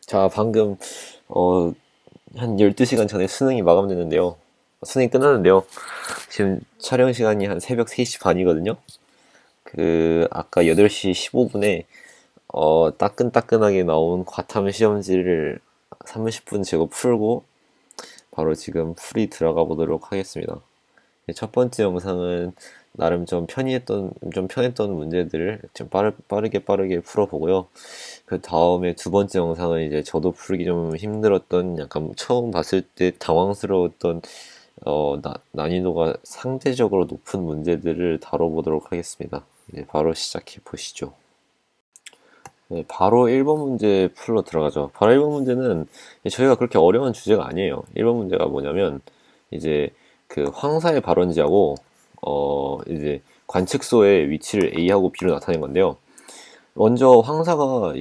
자, 방금 한 12시간 전에 수능이 마감됐는데요. 수능이 끝났는데요. 지금 촬영 시간이 한 새벽 3시 반이거든요. 아까 8시 15분에 따끈따끈하게 나온 과탐 시험지를 30분 제거 풀고 바로 지금 풀이 들어가 보도록 하겠습니다. 첫 번째 영상은 나름 좀 편했던 문제들을 좀 빠르게 풀어보고요. 그 다음에 두 번째 영상은 이제 저도 풀기 좀 힘들었던, 약간 처음 봤을 때 당황스러웠던 난이도가 상대적으로 높은 문제들을 다뤄보도록 하겠습니다. 이제 바로 시작해 보시죠. 네, 바로 1번 문제 풀러 들어가죠. 바로 1번 문제는 저희가 그렇게 어려운 주제가 아니에요. 1번 문제가 뭐냐면 이제 그 황사의 발원지하고 이제 관측소의 위치를 A하고 B로 나타낸 건데요. 먼저 황사가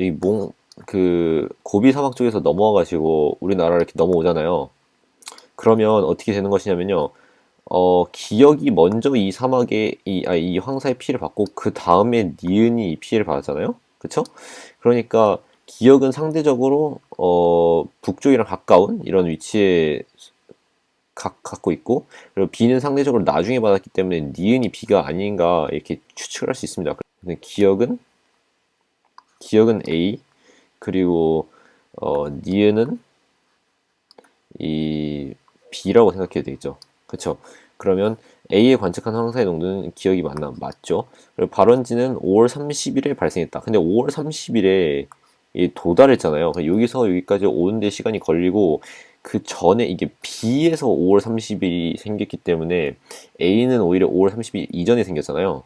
그 고비 사막 쪽에서 넘어와가지고 우리나라를 이렇게 넘어오잖아요. 그러면 어떻게 되는 것이냐면요. 기역이 먼저 이 사막에 이 황사의 피해를 받고 그 다음에 니은이 이 피해를 받았잖아요. 그쵸? 그러니까 기역은 상대적으로 북쪽이랑 가까운 이런 위치에 갖고 있고, 그리고 B는 상대적으로 나중에 받았기 때문에 니은이 B가 아닌가 이렇게 추측을 할 수 있습니다. 근데 기역은 A, 그리고 니은은 이 B라고 생각해도 되겠죠. 그쵸? 그러면 A에 관측한 황사의 농도는 기억이 맞죠? 그리고 발원지는 5월 30일에 발생했다. 근데 5월 30일에 도달했잖아요. 여기서 여기까지 오는데 시간이 걸리고, 그 전에 이게 B에서 5월 30일이 생겼기 때문에 A는 오히려 5월 30일 이전에 생겼잖아요.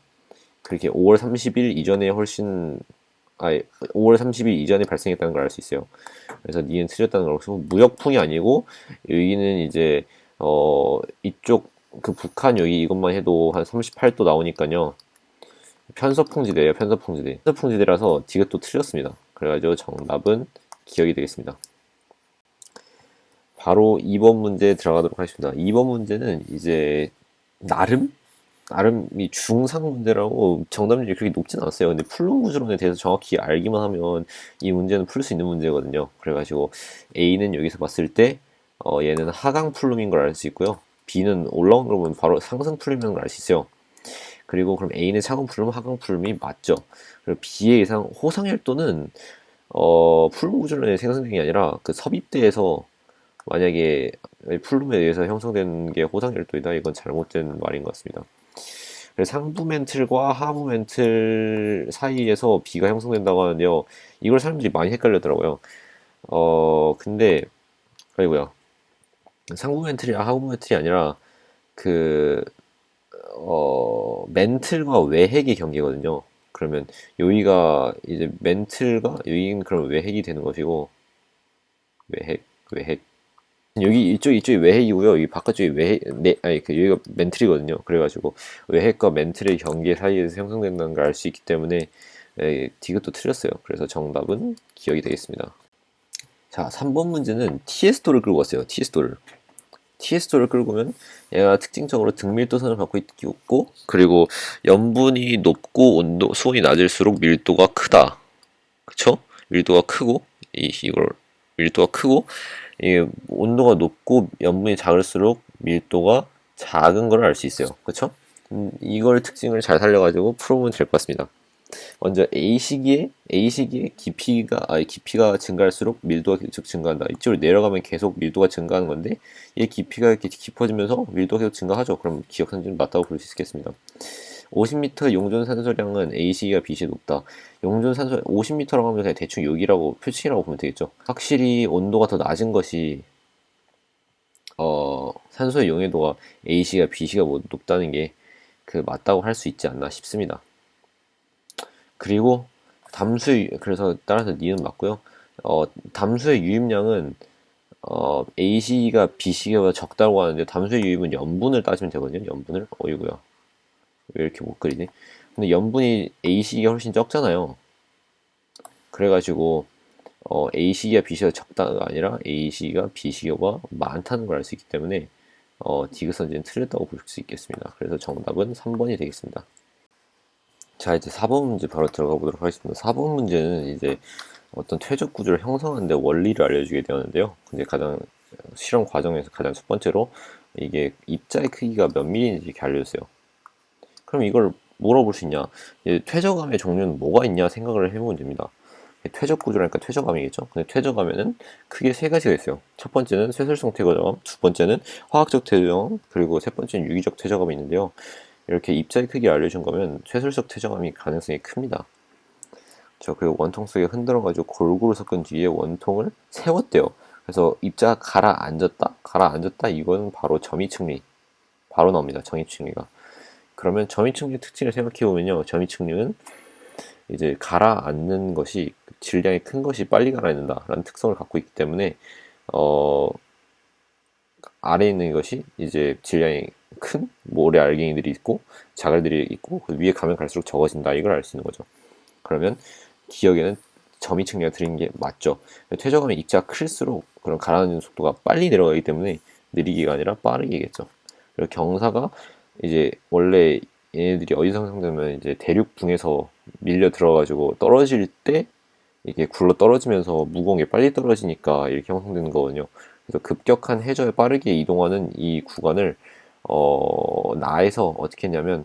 그렇게 5월 30일 이전에 훨씬 5월 30일 이전에 발생했다는 걸 알 수 있어요. 그래서 니은 틀렸다는 걸 알고, 무역풍이 아니고 여기는 이제 이쪽 그 북한 여기 이것만 해도 한 38도 나오니까요. 편서풍지대예요. 편서풍지대라서 디귿도 틀렸습니다. 그래가지고 정답은 기억이 되겠습니다. 바로 2번 문제 들어가도록 하겠습니다. 2번 문제는 이제 나름 이 중상 문제라고 정답률이 그렇게 높진 않았어요. 근데 플룸 구조론에 대해서 정확히 알기만 하면 이 문제는 풀 수 있는 문제거든요. 그래가지고 A는 여기서 봤을 때 얘는 하강 플룸인 걸 알 수 있고요. B는 올라온 걸 보면 바로 상승 플룸인 걸 알 수 있어요. 그리고 그럼 A는 차근 플룸, 하강 플룸이 맞죠. 그리고 B의 예상 호상열도는 플룸 구조론에 생성된 게 아니라 그 섭입대에서 만약에 플룸에 의해서 형성된 게 호상열도이다, 이건 잘못된 말인 것 같습니다. 상부 멘틀과 하부 멘틀 사이에서 B가 형성된다고 하는데요. 이걸 사람들이 많이 헷갈렸더라고요. 근데, 아이고야. 상부 멘틀이랑 하부 멘틀이 아니라, 그, 멘틀과 외핵의 경계거든요. 그러면 여기가 이제 멘틀과 여기는 그럼 외핵이 되는 것이고, 외핵. 이쪽이 외핵이고요. 여기 바깥쪽이 여기가 멘틀이거든요. 그래가지고 외핵과 멘틀의 경계 사이에서 형성된다는 걸 알 수 있기 때문에 디귿도 틀렸어요. 그래서 정답은 기억이 되겠습니다. 자, 3번 문제는 TS도를 끌고 왔어요. TS도를 끌고 오면 얘가 특징적으로 등밀도선을 갖고 있고, 그리고 염분이 높고 수온이 낮을수록 밀도가 크다. 그쵸? 밀도가 크고, 이걸 밀도가 크고, 이 온도가 높고 염분이 작을수록 밀도가 작은 걸 알 수 있어요. 그쵸? 이걸 특징을 잘 살려가지고 풀어보면 될 것 같습니다. 먼저 A 시기에 깊이가 증가할수록 밀도가 계속 증가한다. 이쪽으로 내려가면 계속 밀도가 증가하는 건데, 이 깊이가 이렇게 깊어지면서 밀도가 계속 증가하죠. 그럼 기억상지는 맞다고 볼 수 있겠습니다. 50m 용존 산소량은 A 시기가 B 시기 높다. 용존 산소 50m라고 하면 그냥 대충 여기라고 표칭이라고 보면 되겠죠. 확실히 온도가 더 낮은 것이 산소의 용해도가 A 시기가 B 시기가 높다는 게 맞다고 할 수 있지 않나 싶습니다. 그리고 그래서 따라서 니은 맞고요. 담수의 유입량은 A 시기가 B 시기보다 적다고 하는데, 담수의 유입은 염분을 따지면 되거든요. 염분을. 어이구야, 왜 이렇게 못 그리지? 근데 염분이 A 시기가 훨씬 적잖아요. 그래가지고 A 시기가 B 시기가 적다가 아니라 A 시기가 B 시기가 많다는 걸 알 수 있기 때문에 디귿선지는 틀렸다고 볼 수 있겠습니다. 그래서 정답은 3번이 되겠습니다. 자, 이제 4번 문제 바로 들어가 보도록 하겠습니다. 4번 문제는 이제 어떤 퇴적 구조를 형성하는데 원리를 알려주게 되었는데요. 근데 가장 실험 과정에서 가장 첫 번째로 이게 입자의 크기가 몇 밀리인지 이렇게 알려줬어요. 그럼 이걸 물어볼 수 있냐? 퇴적암의 종류는 뭐가 있냐 생각을 해보면 됩니다. 퇴적 구조라니까 퇴적암이겠죠? 근데 퇴적암에는 크게 세 가지가 있어요. 첫 번째는 쇠설성 퇴적암, 두 번째는 화학적 퇴적암, 그리고 세 번째는 유기적 퇴적암이 있는데요. 이렇게 입자의 크기 알려준 거면 쇠설성 퇴적암이 가능성이 큽니다. 그 원통 속에 흔들어가지고 골고루 섞은 뒤에 원통을 세웠대요. 그래서 입자가 가라앉았다. 이거는 바로 점이층리. 바로 나옵니다. 점이층리가. 그러면 점이층리 특징을 생각해보면요. 점이층리는 이제 가라앉는 것이 질량이 큰 것이 빨리 가라앉는다라는 특성을 갖고 있기 때문에 어, 아래에 있는 것이 이제 질량이 큰 모래 알갱이들이 있고 자갈들이 있고 그 위에 가면 갈수록 적어진다. 이걸 알 수 있는 거죠. 그러면 기억에는 점이층리가 들인 게 맞죠. 퇴적하면 입자가 클수록 그런 가라앉는 속도가 빨리 내려가기 때문에 느리기가 아니라 빠르게겠죠. 그리고 경사가 이제 원래 얘네들이 어디서 형성되면 이제 대륙붕에서 밀려 들어가지고 떨어질 때 이게 굴러 떨어지면서 무거운 게 빨리 떨어지니까 이렇게 형성되는 거거든요. 그래서 급격한 해저에 빠르게 이동하는 이 구간을 나에서 어떻게 했냐면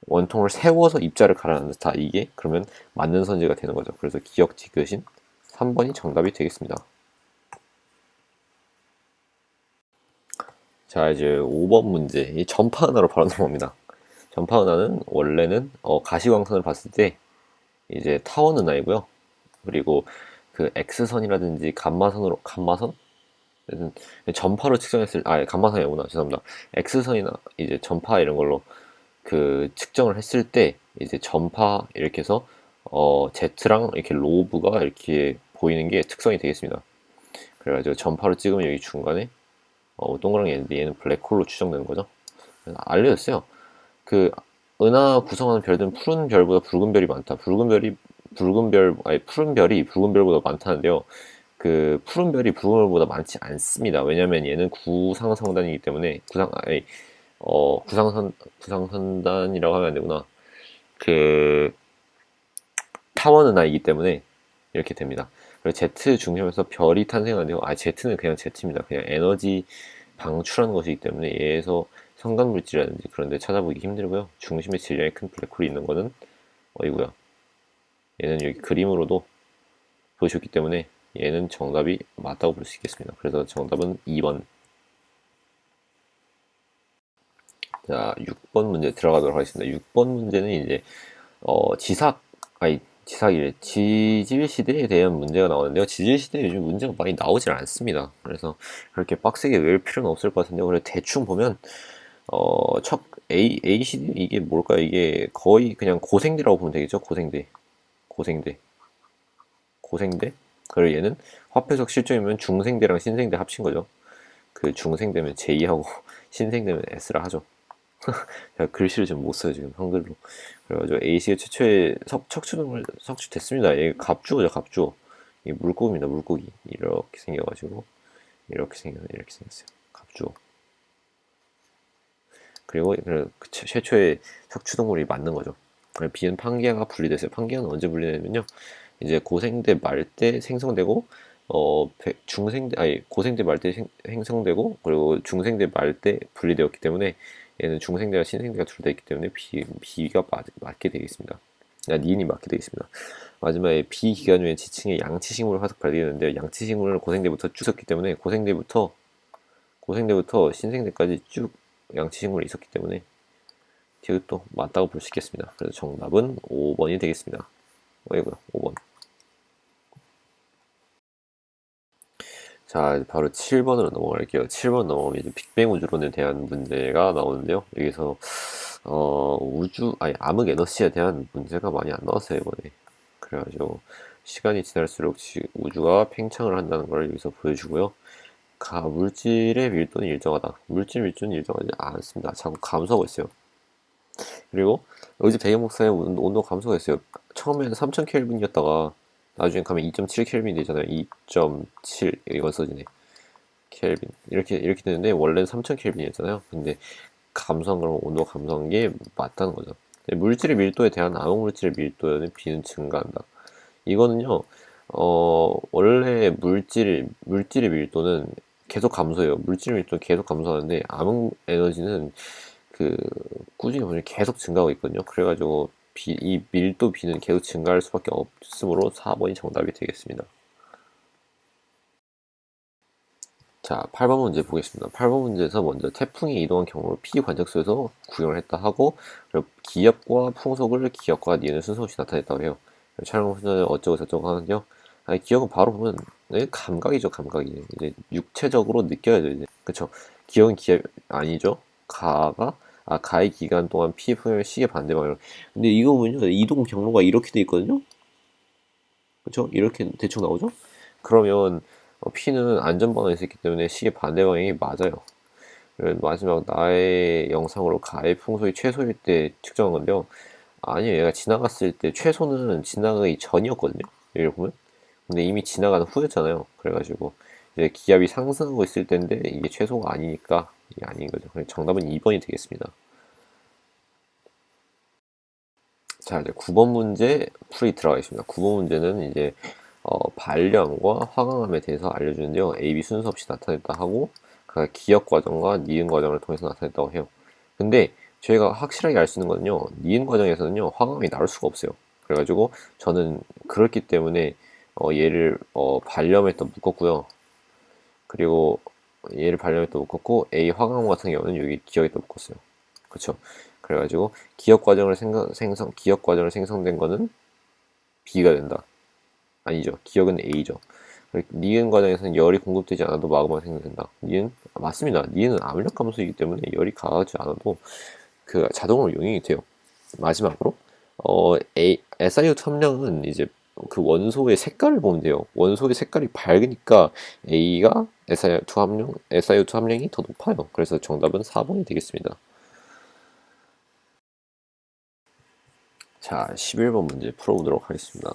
원통을 세워서 입자를 가라앉았다. 이게 그러면 맞는 선지가 되는 거죠. 그래서 기억 디귿인 3번이 정답이 되겠습니다. 자, 이제 5번 문제. 이 전파 은하로 바로 넘어갑니다. 전파 은하는 원래는 가시광선을 봤을 때 이제 타원 은하이고요. 그리고 그 X선이라든지 감마선? 전파로 측정했을 감마선이 아니구나. 죄송합니다. X선이나 이제 전파 이런 걸로 그 측정을 했을 때 이제 전파 이렇게 해서 Z랑 이렇게 로브가 이렇게 보이는 게 특성이 되겠습니다. 그래가지고 전파로 찍으면 여기 중간에 동그랑이 있는데 얘는 블랙홀로 추정되는 거죠. 알려졌어요. 그 은하 구성하는 별들은 푸른 별보다 붉은 별이 많다. 푸른 별이 붉은 별보다 많다는데요. 그 푸른 별이 붉은 별보다 많지 않습니다. 왜냐면 얘는 구상성단이기 때문에 구상선단이라고 하면 안 되구나. 그 타원 은하이기 때문에 이렇게 됩니다. 그리고 Z 중심에서 별이 탄생하는데요. Z는 그냥 Z입니다. 그냥 에너지 방출하는 것이기 때문에 얘에서 성간물질이라든지 그런 데 찾아보기 힘들고요. 중심에 질량이 큰 블랙홀이 있는 거는 어이고요. 얘는 여기 그림으로도 보여줬기 때문에 얘는 정답이 맞다고 볼 수 있겠습니다. 그래서 정답은 2번. 자, 6번 문제 들어가도록 하겠습니다. 6번 문제는 이제 지질 시대에 대한 문제가 나오는데요. 지질 시대에 요즘 문제가 많이 나오질 않습니다. 그래서 그렇게 빡세게 외울 필요는 없을 것 같은데요. 그래 대충 보면 첫 A 시대 이게 뭘까요? 이게 거의 그냥 고생대라고 보면 되겠죠. 고생대. 그리고 얘는 화폐석 실종이면 중생대랑 신생대 합친 거죠. 그 중생대면 J하고 신생대면 S라 하죠. 제가 글씨를 지금 못 써요, 지금 한글로. 그래가지고 A씨가 최초의 척추등을 석출됐습니다. 얘 갑주어죠, 갑주어. 이 물고기입니다, 물고기. 이렇게 생겨가지고 이렇게 생겼어요. 갑주어. 그리고 최초의 척추동물이 맞는 거죠. B는 판기아가 분리됐어요. 판기아는 언제 분리되냐면요. 이제 고생대 말 때 생성되고 고생대 말 때 생성되고 그리고 중생대 말 때 분리되었기 때문에 얘는 중생대와 신생대가 둘 다 있기 때문에 B가 맞게 되겠습니다. 니은이 맞게 되겠습니다. 마지막에 B 기간 후에 지층에 양치식물 화석 발견했는데 양치식물을 고생대부터 쭉 있었기 때문에 고생대부터 신생대까지 쭉 양치식물이 있었기 때문에 디귿도 맞다고 볼 수 있겠습니다. 그래서 정답은 5번이 되겠습니다. 어이구요, 5번. 자, 바로 7번으로 넘어갈게요. 7번 넘어가면 이제 빅뱅 우주론에 대한 문제가 나오는데요. 여기서 암흑 에너지에 대한 문제가 많이 안 나왔어요, 이번에. 그래가지고 시간이 지날수록 우주가 팽창을 한다는 걸 여기서 보여주고요. 물질의 밀도는 일정하다. 물질 밀도는 일정하지 않습니다. 자꾸 감소하고 있어요. 그리고 여기서 배경목사의 온도 감소가 있어요. 처음에는 3000켈빈이었다가 나중에 가면 2.7켈빈 되잖아요. 2.7 이건 써지네. 켈빈 이렇게 되는데 원래는 3000켈빈이었잖아요. 근데 감소한 거랑 온도 감소한 게 맞다는 거죠. 물질의 밀도에 대한 암흑물질의 밀도는 B는 증가한다. 이거는요 원래 물질의 밀도는 계속 감소해요. 물질 밀도 계속 감소하는데 암흑 에너지는 그 꾸준히 보면 계속 증가하고 있거든요. 그래가지고 이 밀도 B는 계속 증가할 수밖에 없으므로 4번이 정답이 되겠습니다. 자, 8번 문제 보겠습니다. 8번 문제에서 먼저 태풍이 이동한 경우를 P 관측소에서 구경을 했다 하고, 그리고 기압과 풍속을 기압과 니은을 순서 없이 나타냈다고 해요. 촬영 후는 어쩌고 저쩌고 하는데요. 아니, 기억은 바로 보면 감각이죠, 감각이. 이제 육체적으로 느껴야죠, 이제. 그쵸? 기억은 기압 아니죠? 가의 기간 동안 P 풍의 시계 반대 방향. 근데 이거 보면요, 이동 경로가 이렇게 돼 있거든요? 그쵸? 이렇게 대충 나오죠? 그러면 P는 안전방향에 있기 때문에 시계 반대 방향이 맞아요. 마지막 나의 영상으로 가의 풍속이 최소일 때 측정한 건데요. 아니요, 얘가 지나갔을 때 최소는 지나가기 전이었거든요. 여기 보면. 근데 이미 지나가는 후였잖아요. 그래가지고 이제 기압이 상승하고 있을 때인데 이게 최소가 아니니까 이게 아닌 거죠. 정답은 2번이 되겠습니다. 자, 이제 9번 문제 풀이 들어가겠습니다. 9번 문제는 이제 발령과 화강암에 대해서 알려주는데요. A, B 순서 없이 나타냈다 하고 그 기억 과정과 니은 과정을 통해서 나타냈다고 해요. 근데 저희가 확실하게 알 수 있는 거는요. 니은 과정에서는요. 화강암이 나올 수가 없어요. 그래가지고 저는 그렇기 때문에 얘를 발령에다 묶었고요. 그리고 얘를 발령에다 묶었고 A 화강암 같은 경우는 여기 기억에다 묶었어요. 그렇죠? 그래가지고 기억 과정을 생성된 거는 B가 된다. 아니죠. 기억은 A죠. 니은 과정에서는 열이 공급되지 않아도 마그마가 생성된다. 니은 맞습니다. 니은은 압력 감소이기 때문에 열이 가하지 않아도 그 자동으로 용액이 돼요. 마지막으로 SiO2 함량은 이제 그 원소의 색깔을 보면 돼요. 원소의 색깔이 밝으니까 A가 SiO2 함량이 더 높아요. 그래서 정답은 4번이 되겠습니다. 자, 11번 문제 풀어보도록 하겠습니다.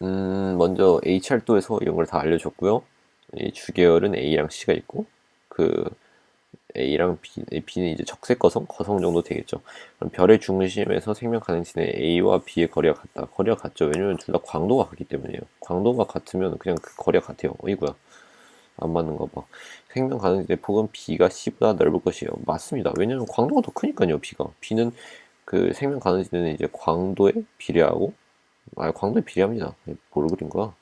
먼저 H활도에서 이런 걸 다 알려줬고요. 이 주계열은 A랑 C가 있고, 그 A랑 B는 이제 적색 거성 정도 되겠죠. 그럼 별의 중심에서 생명 가능지대 A와 B의 거리가 같다. 거리가 같죠. 왜냐면 둘 다 광도가 같기 때문이에요. 광도가 같으면 그냥 그 거리가 같아요. 어이구야. 안 맞는 거 봐. 생명 가능지대 폭은 B가 C보다 넓을 것이에요. 맞습니다. 왜냐면 광도가 더 크니까요. B는 그 생명 가능지대는 이제 광도에 비례하고, 광도에 비례합니다. 뭘 그린 거야?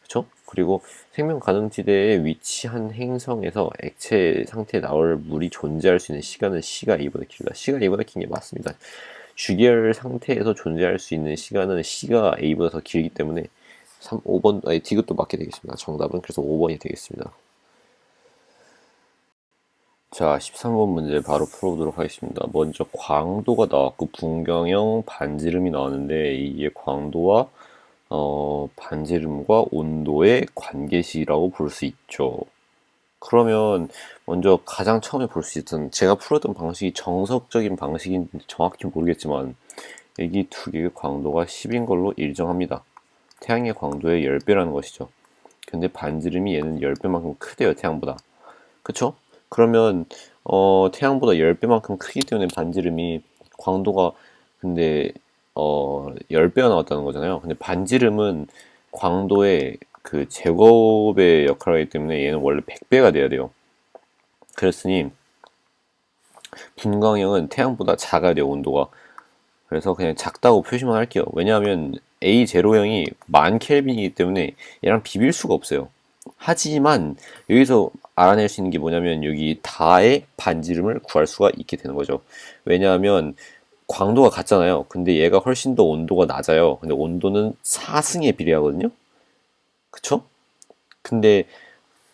그쵸? 그리고 생명 가능지대에 위치한 행성에서 액체 상태에 나올 물이 존재할 수 있는 시간은 C가 A보다 길다. C가 A보다 긴 게 맞습니다. 주계열 상태에서 존재할 수 있는 시간은 C가 A보다 더 길기 때문에 5번, 디귿도 맞게 되겠습니다. 정답은 그래서 5번이 되겠습니다. 자, 13번 문제 바로 풀어보도록 하겠습니다. 먼저 광도가 나왔고 분경형 반지름이 나왔는데 이게 광도와 반지름과 온도의 관계식이라고 볼 수 있죠. 그러면 먼저 가장 처음에 볼 수 있던 제가 풀었던 방식이 정석적인 방식인지 정확히 모르겠지만 여기 두 개의 광도가 10인 걸로 일정합니다. 태양의 광도의 10배라는 것이죠. 근데 반지름이 얘는 10배만큼 크대요, 태양보다. 그쵸? 그러면 태양보다 10배만큼 크기 때문에 반지름이 광도가 근데 10배가 나왔다는 거잖아요. 근데 반지름은 광도의 그 제곱의 역할을 하기 때문에 얘는 원래 100배가 돼야 돼요. 그랬으니 분광형은 태양보다 작아야 돼요, 온도가. 그래서 그냥 작다고 표시만 할게요. 왜냐하면 A0형이 10,000켈빈이기 때문에 얘랑 비빌 수가 없어요. 하지만 여기서 알아낼 수 있는 게 뭐냐면 여기 다의 반지름을 구할 수가 있게 되는 거죠. 왜냐하면 광도가 같잖아요. 근데 얘가 훨씬 더 온도가 낮아요. 근데 온도는 4승에 비례하거든요. 그쵸? 근데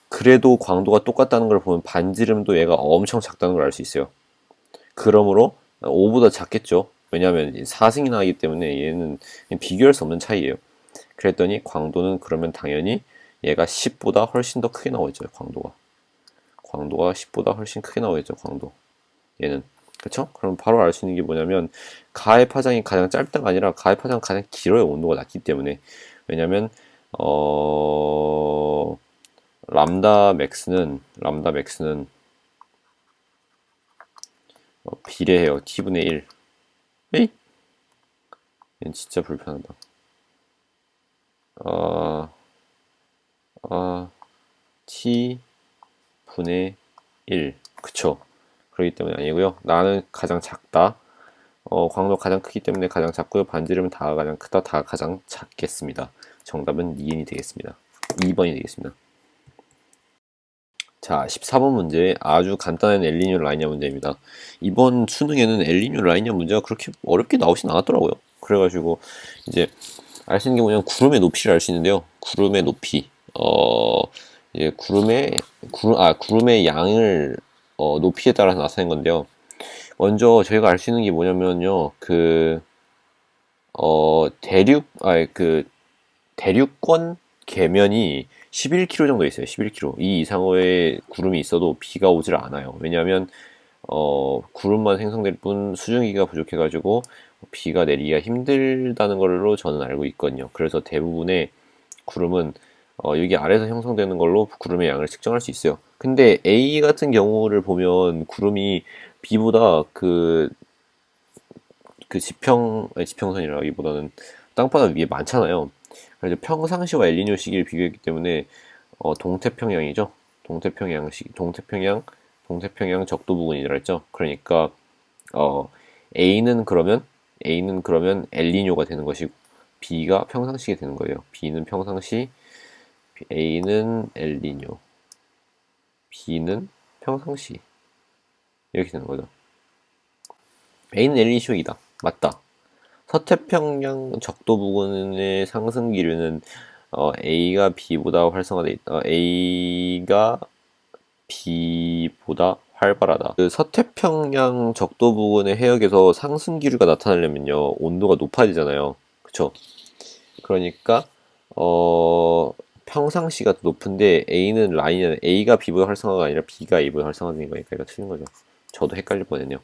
그래도 광도가 똑같다는 걸 보면 반지름도 얘가 엄청 작다는 걸 알 수 있어요. 그러므로 5보다 작겠죠. 왜냐하면 4승이 나기 때문에 얘는 비교할 수 없는 차이예요. 그랬더니 광도는 그러면 당연히 얘가 10보다 훨씬 더 크게 나오겠죠. 광도가 10보다 훨씬 크게 나오겠죠. 광도 얘는. 그쵸? 그럼 바로 알 수 있는 게 뭐냐면 가의 파장이 가장 짧다가 아니라 가의 파장이 가장 길어요. 온도가 낮기 때문에. 왜냐면 람다 맥스는 비례해요. t분의 1. 에이? 얘는 진짜 불편하다. t 분의 1. 그쵸. 그렇기 때문에 아니고요. 나는 가장 작다. 광도가 가장 크기 때문에 가장 작고요. 반지름은 다가 가장 크다. 다가 가장 작겠습니다. 정답은 니은이 되겠습니다. 2번이 되겠습니다. 자, 14번 문제 아주 간단한 엘리뇨 라이냐 문제입니다. 이번 수능에는 엘리뇨 라이냐 문제가 그렇게 어렵게 나오진 않았더라고요. 그래가지고 이제 알 수 있는 게 뭐냐면 구름의 높이를 알 수 있는데요. 구름의 높이, 이제 구름의 양을 높이에 따라서 나타낸 건데요. 먼저 저희가 알 수 있는 게 뭐냐면요, 대륙권 계면이 11km 정도 있어요. 11km. 이 이상의 구름이 있어도 비가 오질 않아요. 왜냐하면 구름만 생성될 뿐 수증기가 부족해가지고 비가 내리기가 힘들다는 걸로 저는 알고 있거든요. 그래서 대부분의 구름은 여기 아래에서 형성되는 걸로 구름의 양을 측정할 수 있어요. 근데 A 같은 경우를 보면 구름이 B보다 지평선이라기보다는 땅바닥 위에 많잖아요. 그래서 평상시와 엘니뇨 시기를 비교했기 때문에 동태평양이죠. 동태평양 적도 부근이라 했죠. 그러니까 어, A는 그러면 엘니뇨가 되는 것이고 B가 평상시가 되는 거예요. B는 평상시, A는 엘니뇨, B는 평상시 이렇게 되는 거죠. A는 엘니뇨이다. 맞다. 서태평양 적도 부근의 상승 기류는 A가 B보다 활발하다. 그 서태평양 적도 부근의 해역에서 상승 기류가 나타나려면요 온도가 높아지잖아요. 그쵸? 그러니까 평상시가 더 높은데 A가 B보다 활성화가 아니라 B가 A보다 활성화된 거니까 이거 틀린 거죠. 저도 헷갈릴 뻔했네요.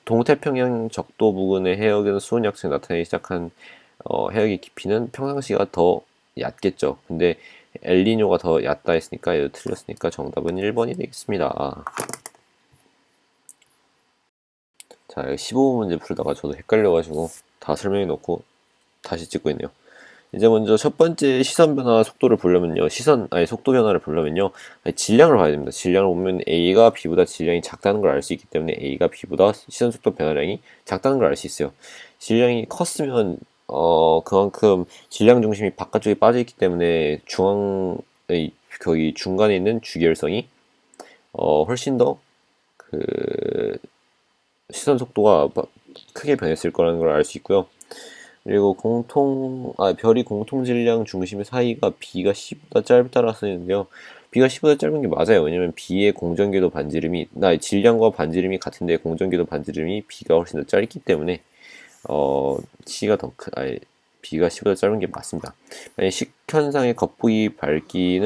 동태평양 적도 부근의 해역에서 수온 약성이 나타나기 시작한 해역의 깊이는 평상시가 더 얕겠죠. 근데 엘니뇨가 더 얕다 했으니까 얘도 틀렸으니까 정답은 1번이 되겠습니다. 자, 15번 문제 풀다가 저도 헷갈려가지고 다 설명해 놓고 다시 찍고 있네요. 이제 먼저 첫 번째 시선 변화 속도를 보려면요. 속도 변화를 보려면요. 질량을 봐야 됩니다. 질량을 보면 A가 B보다 질량이 작다는 걸 알 수 있기 때문에 A가 B보다 시선 속도 변화량이 작다는 걸 알 수 있어요. 질량이 컸으면 그만큼 질량 중심이 바깥쪽에 빠져 있기 때문에 거기 중간에 있는 주기율성이 훨씬 더 그 시선 속도가 크게 변했을 거라는 걸 알 수 있고요. 그리고 별이 공통 질량 중심의 사이가 B가 C보다 짧다라 쓰는데요. B가 C보다 짧은 게 맞아요. 왜냐면 B의 공전궤도 질량과 반지름이 같은데 공전궤도 반지름이 B가 훨씬 더 짧기 때문에 C가 B가 C보다 짧은 게 맞습니다. 식현상의 겉보기 밝기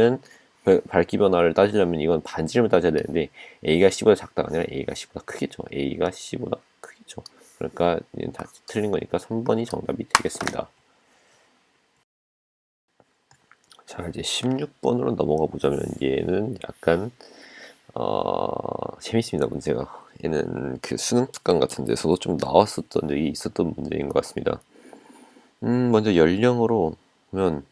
변화를 따지려면 이건 반지름을 따져야 되는데 A가 C보다 작다가 아니라 A가 C보다 크겠죠. A가 C보다 크겠죠. 그러니까 얘는 다 틀린 거니까 3번이 정답이 되겠습니다. 자, 이제 16번으로 넘어가 보자면 얘는 약간 재밌습니다. 문제가 얘는 그 수능 특강 같은 데서도 좀 나왔었던 적이 있었던 문제인 것 같습니다. 먼저 연령으로 보면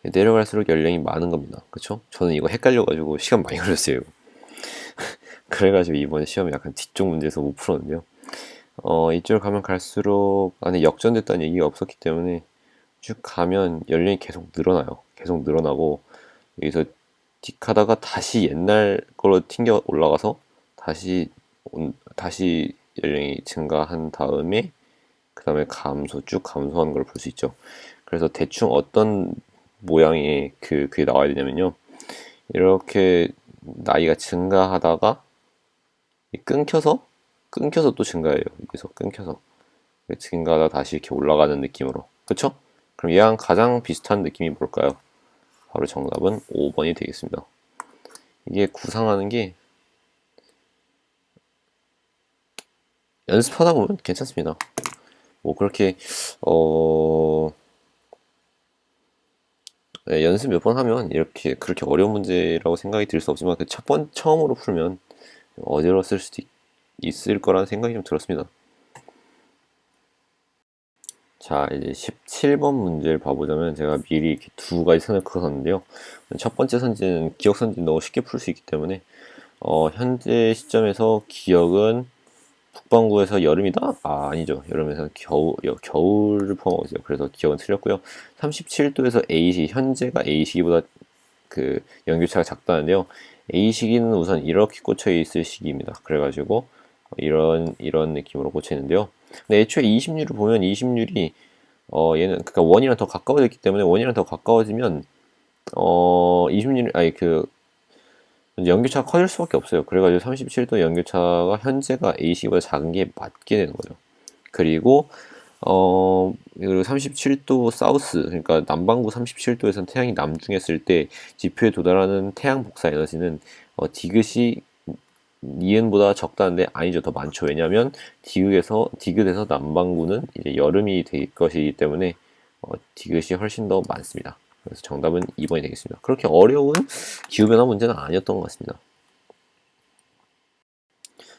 내려갈수록 연령이 많은 겁니다. 그쵸? 저는 이거 헷갈려가지고 시간 많이 걸렸어요. 그래가지고 이번 시험에 약간 뒤쪽 문제에서 못 풀었는데요. 이쪽을 가면 갈수록 안에 역전됐다는 얘기가 없었기 때문에 쭉 가면 연령이 계속 늘어나요. 계속 늘어나고 여기서 틱 하다가 다시 옛날 걸로 튕겨 올라가서 다시 연령이 증가한 다음에 그 다음에 쭉 감소하는 걸 볼 수 있죠. 그래서 대충 어떤 모양의 그게 나와야 되냐면요. 이렇게 나이가 증가하다가 끊겨서 또 증가해요. 여기서 끊겨서 증가하다 다시 이렇게 올라가는 느낌으로. 그쵸? 그럼 얘랑 가장 비슷한 느낌이 뭘까요? 바로 정답은 5번이 되겠습니다. 이게 구상하는 게 연습하다 보면 괜찮습니다. 뭐 그렇게 연습 몇 번 하면 이렇게 그렇게 어려운 문제라고 생각이 들 수 없지만 처음으로 풀면 어려웠을 수도 있을 거라는 생각이 좀 들었습니다. 자, 이제 17번 문제를 봐보자면 제가 미리 이렇게 두 가지 선을 그었는데요. 첫 번째 선지는 기억 선지는 너무 쉽게 풀 수 있기 때문에 현재 시점에서 기억은 북반구에서 여름이다? 아, 아니죠. 여름에서 겨울을 포함하고 있어요. 그래서 기억은 틀렸고요. 37도에서 A시, 현재가 A시기보다 그 연교차가 작다는데요. A시기는 우선 이렇게 꽂혀 있을 시기입니다. 그래가지고 이런 느낌으로 꽂혀 있는데요. 근데 애초에 20률을 보면 20률이 얘는 그러니까 원이랑 더 가까워졌기 때문에 원이랑 더 가까워지면 20률 아니 그 연교차가 커질 수밖에 없어요. 그래가지고 37도 연교차가 현재가 A시기보다 작은 게 맞게 되는 거죠. 그리고 37도 사우스, 그러니까 남반구 37도에선 태양이 남중했을 때 지표에 도달하는 태양 복사 에너지는 디귿이 니은보다 적다는데 아니죠. 더 많죠. 왜냐하면 디귿에서 남반구는 이제 여름이 될 것이기 때문에 디귿이 훨씬 더 많습니다. 그래서 정답은 2번이 되겠습니다. 그렇게 어려운 기후변화 문제는 아니었던 것 같습니다.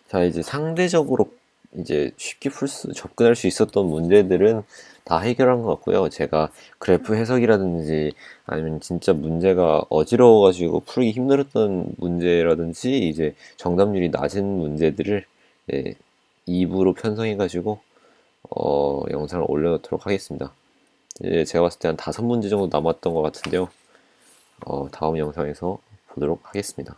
자, 이제 상대적으로 이제 쉽게 접근할 수 있었던 문제들은 다 해결한 것 같고요. 제가 그래프 해석이라든지 아니면 진짜 문제가 어지러워가지고 풀기 힘들었던 문제라든지 이제 정답률이 낮은 문제들을 2부로 편성해가지고 영상을 올려놓도록 하겠습니다. 이제 제가 봤을 때 한 5문제 정도 남았던 것 같은데요. 다음 영상에서 보도록 하겠습니다.